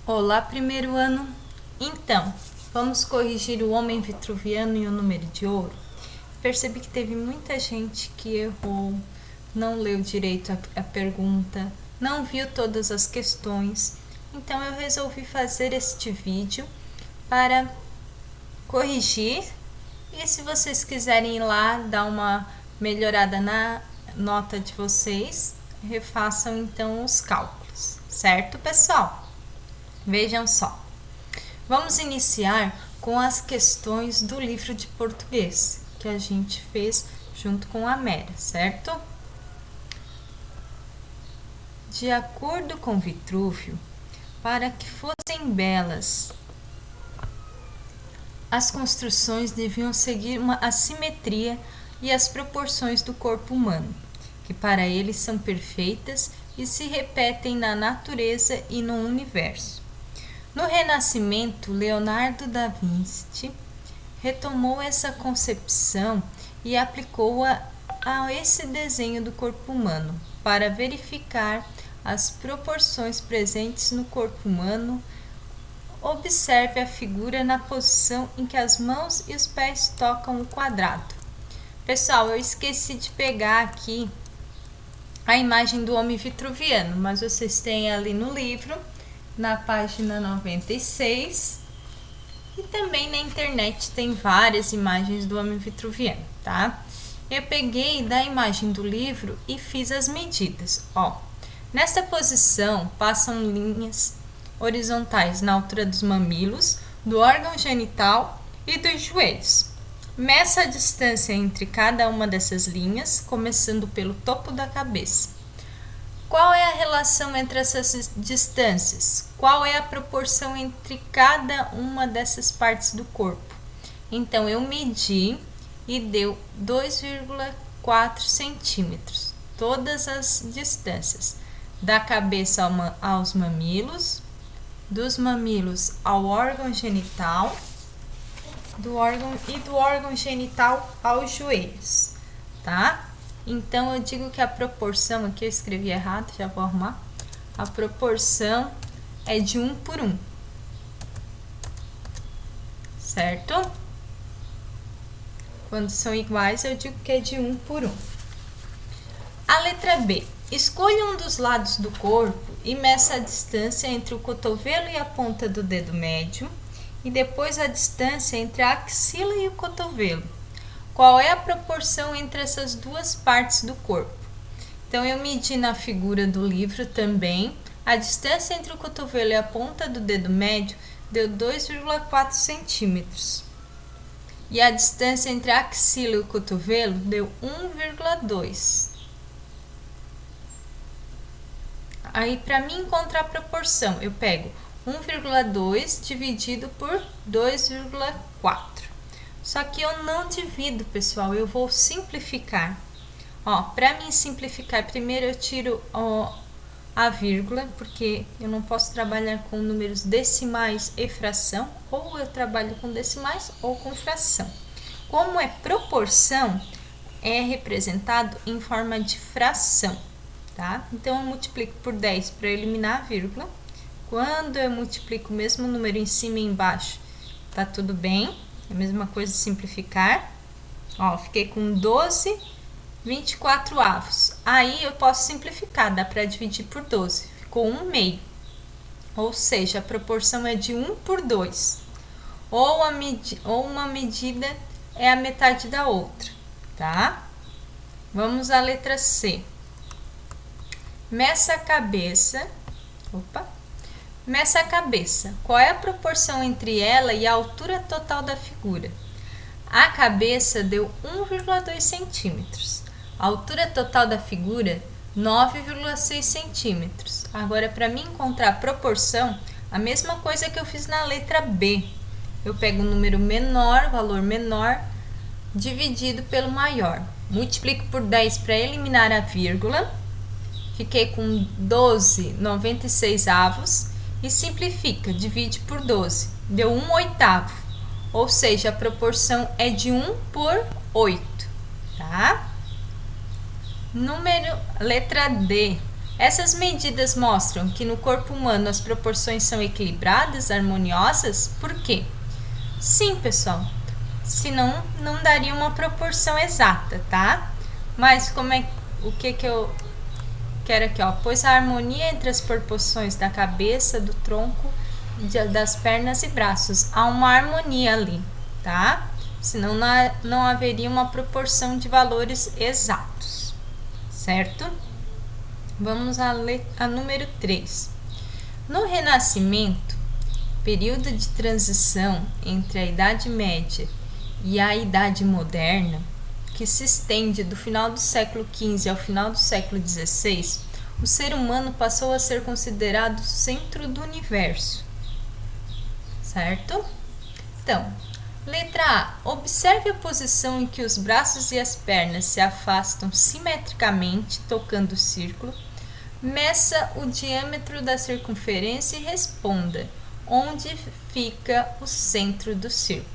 Olá, primeiro ano. Então, vamos corrigir o homem vitruviano e o número de ouro. Percebi que teve muita gente que errou, não leu direito a pergunta, não viu todas as questões. Então, eu resolvi fazer este vídeo para corrigir. E se vocês quiserem ir lá dar uma melhorada na nota de vocês, refaçam então os cálculos, certo, pessoal? Vejam só. Vamos iniciar com as questões do livro de português que a gente fez junto com a Mera, certo? De acordo com Vitrúvio, para que fossem belas, as construções deviam seguir uma assimetria e as proporções do corpo humano, que para ele são perfeitas e se repetem na natureza e no universo. No Renascimento, Leonardo da Vinci retomou essa concepção e aplicou-a a esse desenho do corpo humano para verificar as proporções presentes no corpo humano. Observe a figura na posição em que as mãos e os pés tocam o quadrado. Pessoal, eu esqueci de pegar aqui a imagem do homem vitruviano, mas vocês têm ali no livro, na página 96, e também na internet tem várias imagens do homem vitruviano, tá? Eu peguei da imagem do livro e fiz as medidas, ó. Nesta posição passam linhas horizontais na altura dos mamilos, do órgão genital e dos joelhos. Meça a distância entre cada uma dessas linhas, começando pelo topo da cabeça. Qual é a relação entre essas distâncias? Qual é a proporção entre cada uma dessas partes do corpo? Então, eu medi e deu 2,4 centímetros, todas as distâncias, da cabeça aos mamilos, dos mamilos ao órgão genital, do órgão genital aos joelhos, tá? Então, eu digo que a proporção, aqui eu escrevi errado, já vou arrumar. A proporção é de 1 por 1. Certo? Quando são iguais, eu digo que é de 1 por 1. A letra B. Escolha um dos lados do corpo e meça a distância entre o cotovelo e a ponta do dedo médio, e depois a distância entre a axila e o cotovelo. Qual é a proporção entre essas duas partes do corpo? Então, eu medi na figura do livro também. A distância entre o cotovelo e a ponta do dedo médio deu 2,4 centímetros. E a distância entre a axila e o cotovelo deu 1,2. Aí, para mim encontrar a proporção, eu pego 1,2 dividido por 2,4. Só que eu não divido, pessoal, eu vou simplificar. Ó, para mim simplificar, primeiro eu tiro a vírgula, porque eu não posso trabalhar com números decimais e fração, ou eu trabalho com decimais ou com fração. Como é proporção, é representado em forma de fração, tá? Então, eu multiplico por 10 para eliminar a vírgula. Quando eu multiplico o mesmo número em cima e embaixo, tá tudo bem. É a mesma coisa de simplificar. Ó, fiquei com 12,24 avos. Aí eu posso simplificar, dá para dividir por 12. Ficou 1 meio. Ou seja, a proporção é de 1 por 2. Ou uma medida é a metade da outra, tá? Vamos à letra C. Meça a cabeça. Meça a cabeça. Qual é a proporção entre ela e a altura total da figura? A cabeça deu 1,2 centímetros. A altura total da figura, 9,6 centímetros. Agora, para mim encontrar a proporção, a mesma coisa que eu fiz na letra B. Eu pego o número menor, valor menor, dividido pelo maior. Multiplico por 10 para eliminar a vírgula. Fiquei com 12,96 avos. E simplifica, divide por 12, deu 1/8, ou seja, a proporção é de 1 por 8, tá? Letra D, Essas medidas mostram que no corpo humano as proporções são equilibradas, harmoniosas. Por quê? Sim, pessoal. Senão não daria uma proporção exata, tá? Mas o que eu quero aqui, ó? Pois a harmonia entre as proporções da cabeça, do tronco, das pernas e braços. Há uma harmonia ali, tá? Senão não haveria uma proporção de valores exatos, certo? Vamos a número 3. No Renascimento, período de transição entre a Idade Média e a Idade Moderna, que se estende do final do século XV ao final do século XVI, o ser humano passou a ser considerado o centro do universo, certo? Então, letra A. Observe a posição em que os braços e as pernas se afastam simetricamente, tocando o círculo. Meça o diâmetro da circunferência e responda onde fica o centro do círculo.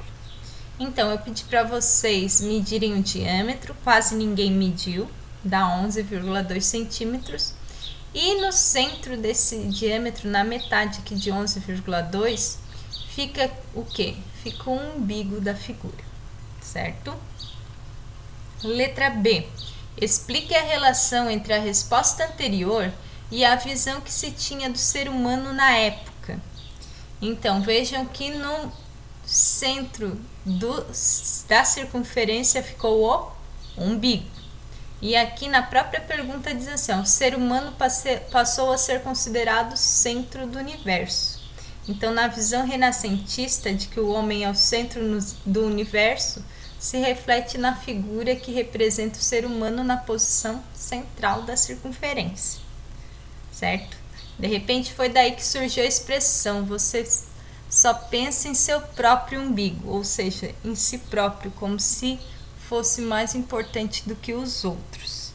Então, eu pedi para vocês medirem o diâmetro, quase ninguém mediu, dá 11,2 centímetros. E no centro desse diâmetro, na metade aqui de 11,2, fica o quê? Fica o umbigo da figura, certo? Letra B. Explique a relação entre a resposta anterior e a visão que se tinha do ser humano na época. Então, vejam que no centro da circunferência ficou o umbigo. E aqui na própria pergunta diz assim, ó, o ser humano passou a ser considerado centro do universo. Então, na visão renascentista de que o homem é o centro do universo, se reflete na figura que representa o ser humano na posição central da circunferência, certo? De repente foi daí que surgiu a expressão, você só pensa em seu próprio umbigo, ou seja, em si próprio, como se fosse mais importante do que os outros.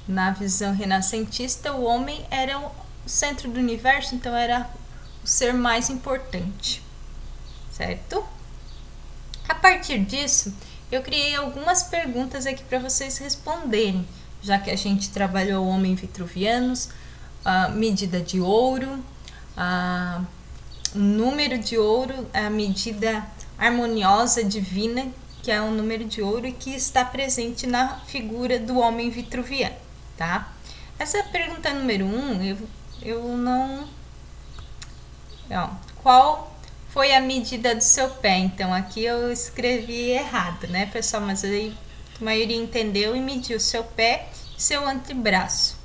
Na visão renascentista, o homem era o centro do universo, então era o ser mais importante, certo? A partir disso, eu criei algumas perguntas aqui para vocês responderem, já que a gente trabalhou o homem vitruvianus, a medida de ouro, o número de ouro, a medida harmoniosa divina, que é o número de ouro e que está presente na figura do homem vitruviano, tá? Essa pergunta número 1, eu não... Ó, qual foi a medida do seu pé? Então, aqui eu escrevi errado, né, pessoal? Mas aí a maioria entendeu e mediu seu pé e seu antebraço.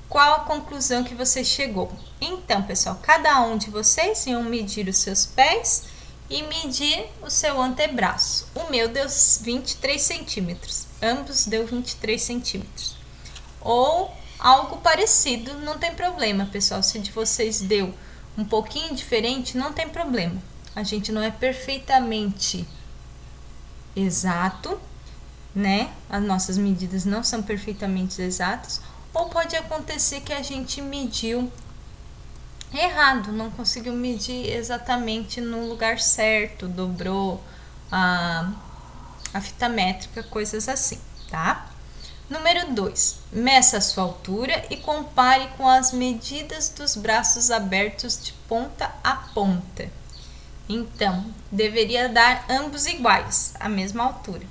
Qual a conclusão que você chegou? Então, pessoal, cada um de vocês iam medir os seus pés e medir o seu antebraço. O meu deu 23 centímetros. Ambos deu 23 centímetros. Ou algo parecido, não tem problema, pessoal. Se de vocês deu um pouquinho diferente, não tem problema. A gente não é perfeitamente exato, né? As nossas medidas não são perfeitamente exatas. Ou pode acontecer que a gente mediu errado, não conseguiu medir exatamente no lugar certo, dobrou a fita métrica, coisas assim, tá? Número 2. Meça a sua altura e compare com as medidas dos braços abertos de ponta a ponta. Então, deveria dar ambos iguais, a mesma altura.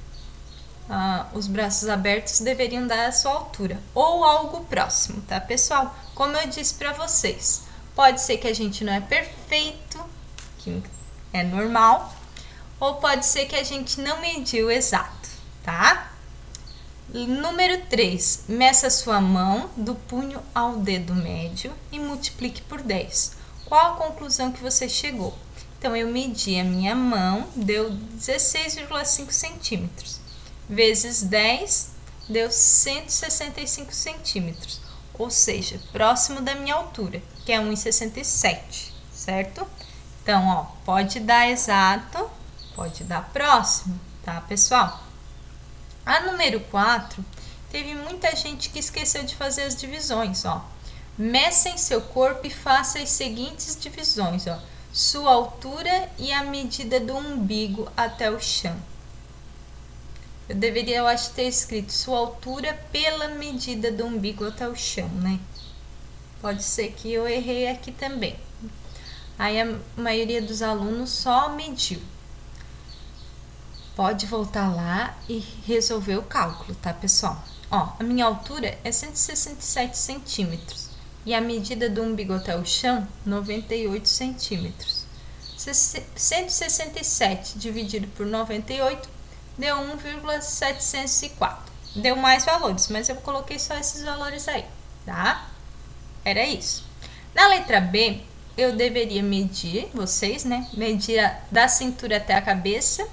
Os braços abertos deveriam dar a sua altura, ou algo próximo, tá, pessoal? Como eu disse para vocês, pode ser que a gente não é perfeito, que é normal, ou pode ser que a gente não mediu exato, tá? Número 3, meça sua mão do punho ao dedo médio e multiplique por 10. Qual a conclusão que você chegou? Então, eu medi a minha mão, deu 16,5 centímetros. Vezes 10, deu 165 centímetros. Ou seja, próximo da minha altura, que é 1,67, certo? Então, ó, pode dar exato, pode dar próximo, tá, pessoal? A número 4, teve muita gente que esqueceu de fazer as divisões, ó. Meça em seu corpo e faça as seguintes divisões, ó. Sua altura e a medida do umbigo até o chão. Eu acho, ter escrito sua altura pela medida do umbigo até o chão, né? Pode ser que eu errei aqui também. Aí a maioria dos alunos só mediu. Pode voltar lá e resolver o cálculo, tá, pessoal? Ó, a minha altura é 167 centímetros e a medida do umbigo até o chão, 98 centímetros. 167 dividido por 98 deu 1,704. Deu mais valores, mas eu coloquei só esses valores aí, tá? Era isso. Na letra B, eu deveria medir, vocês, né? Medir da cintura até a cabeça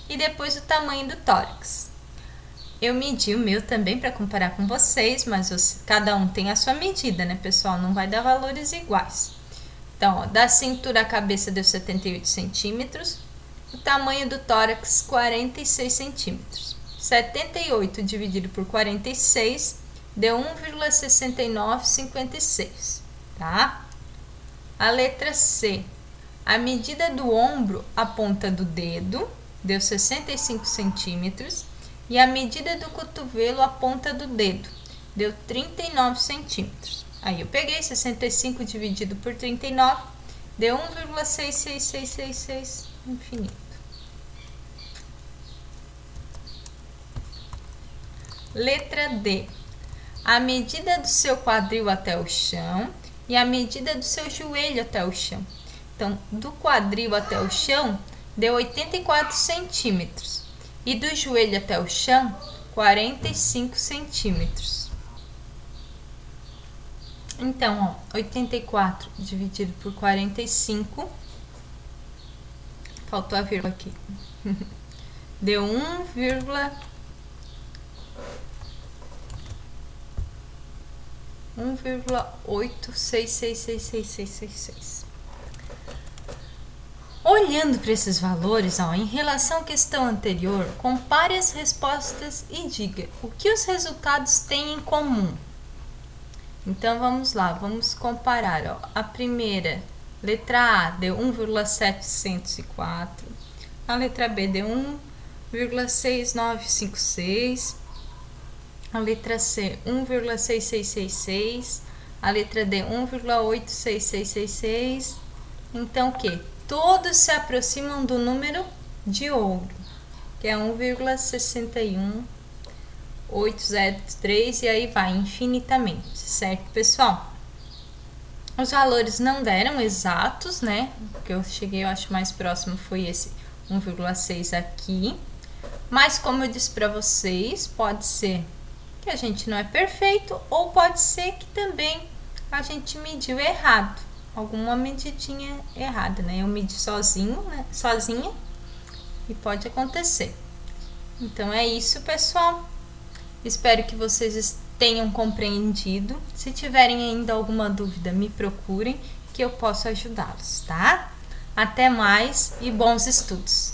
e depois o tamanho do tórax. Eu medi o meu também para comparar com vocês, mas cada um tem a sua medida, né, pessoal? Não vai dar valores iguais. Então, ó, da cintura à cabeça deu 78 centímetros, o tamanho do tórax 46 centímetros. 78 dividido por 46 deu 1,6956, tá? A letra C, a medida do ombro à ponta do dedo deu 65 centímetros e a medida do cotovelo à ponta do dedo deu 39 centímetros. Aí eu peguei 65 dividido por 39, deu 1,66666 infinito. Letra D, a medida do seu quadril até o chão e a medida do seu joelho até o chão. Então, do quadril até o chão deu 84 centímetros e do joelho até o chão 45 centímetros. Então, ó, 84 dividido por 45, faltou a vírgula aqui, deu 1,86666666. Olhando para esses valores, ó, em relação à questão anterior, compare as respostas e diga o que os resultados têm em comum. Então, vamos lá, vamos comparar. Ó. A primeira, letra A, deu 1,704. A letra B deu 1,6956. A letra C, 1,6666. A letra D, 1,86666. Então, o que? Todos se aproximam do número de ouro, que é 1,61803, e aí vai infinitamente, certo, pessoal? Os valores não deram exatos, né? O que eu cheguei, eu acho, mais próximo foi esse 1,6 aqui. Mas, como eu disse para vocês, pode ser que a gente não é perfeito, ou pode ser que também a gente mediu errado. Alguma medidinha errada, né? Eu medi sozinha, e pode acontecer. Então, é isso, pessoal. Espero que vocês tenham compreendido. Se tiverem ainda alguma dúvida, me procurem, que eu posso ajudá-los, tá? Até mais e bons estudos!